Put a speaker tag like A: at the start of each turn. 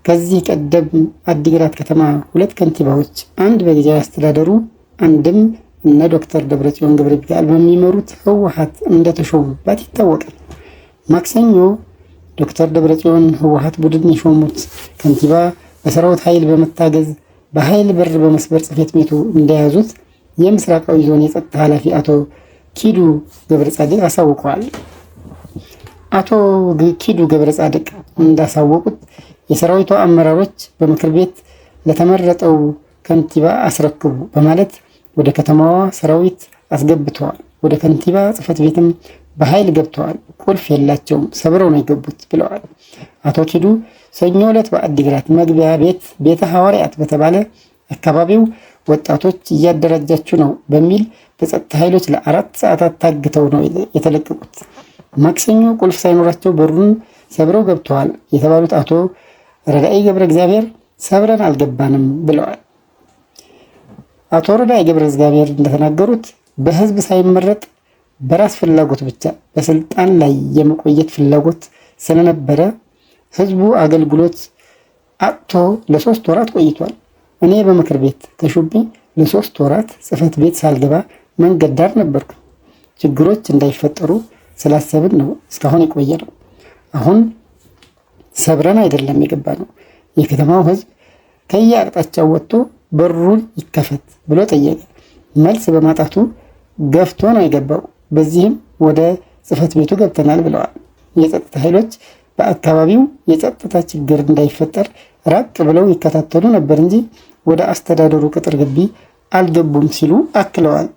A: ከዚህ ቀደም አዲግራት ከተማ 2 ከንቲባዎች፣ አንድ በጊዜያዊ አስተዳደሩ፣ አንድም እነ ዶክተር ደብረጽዮን ገብረ ሚካኤል በሚመሩት ህወሓት እንደተሾሙባት ይታወቃል። ማክሰኞ ዶክተር ደብረጽዮን ህወሓት ቡድን የሾሙት ከንቲባ በሰራዊት ኃይል በመታገዝ በኃይል በር በመስበር ጽሕፈት ቤቱ እንደያዙት የምስራቃዊ ዞን የጸጥታ ኃላፊ አቶ ኪዱ ገብረጻድቅ አሳውቀዋል። አቶ ኪዱ ገብረጻድቅ እንዳሳወቁት የሰራዊቱ አመራሮች በምክር ቤት ለተመረጠው ከንቲባ አስረክቡ በማለት ወደ ከተማዋ ሰራዊት አስገብተዋል። ወደ ከንቲባ ጽሕፈት ቤትም በኃይል ገብተዋል። ቁልፍ የላቸውም፣ ሰብረው ነው የገቡት ብለዋል። አቶ ኪዱ ሰኞ ዕለት በአዲግራት መግቢያ ቤተ ሐዋርያት በተባለ አካባቢው ወጣቶች እያደራጃችሁ ነው በሚል በጸጥታ ኃይሎች ለ4 ሰዓታት ታግተው ነው የተለቀቁት። ማክሰኞ ቁልፍ ሳይኖራቸው በሩን ሰብረው ገብተዋል የተባሉት አቶ ረዳኢ ገብረ እግዚአብሔር ሰብረን አልገባንም ብለዋል። አቶ ረዳኢ ገብረ እግዚአብሔር እንደተናገሩት በህዝብ ሳይመረጥ በራስ ፍላጎት ብቻ በስልጣን ላይ የመቆየት ፍላጎት ስለነበረ ህዝቡ አገልግሎት አጥቶ ለ3 ወራት ቆይቷል። እኔ በምክር ቤት ተሹሜ ለ3 ወራት ጽሕፈት ቤት ሳልገባ መንገድ ዳር ነበርኩ። ችግሮች እንዳይፈጠሩ ስላሰብን ነው እስካሁን የቆየ ነው። አሁን ሰብረን አይደለም የገባ ነው። የከተማው ህዝብ ከየአቅጣጫው ወጥቶ በሩን ይከፈት ብሎ ጠየቀ። መልስ በማጣቱ ገፍቶ ነው የገባው። በዚህም ወደ ጽሕፈት ቤቱ ገብተናል ብለዋል። የጸጥታ ኃይሎች በአካባቢው የጸጥታ ችግር እንዳይፈጠር ራቅ ብለው ይከታተሉ ነበር እንጂ ወደ አስተዳደሩ ቅጥር ግቢ አልገቡም ሲሉ አክለዋል።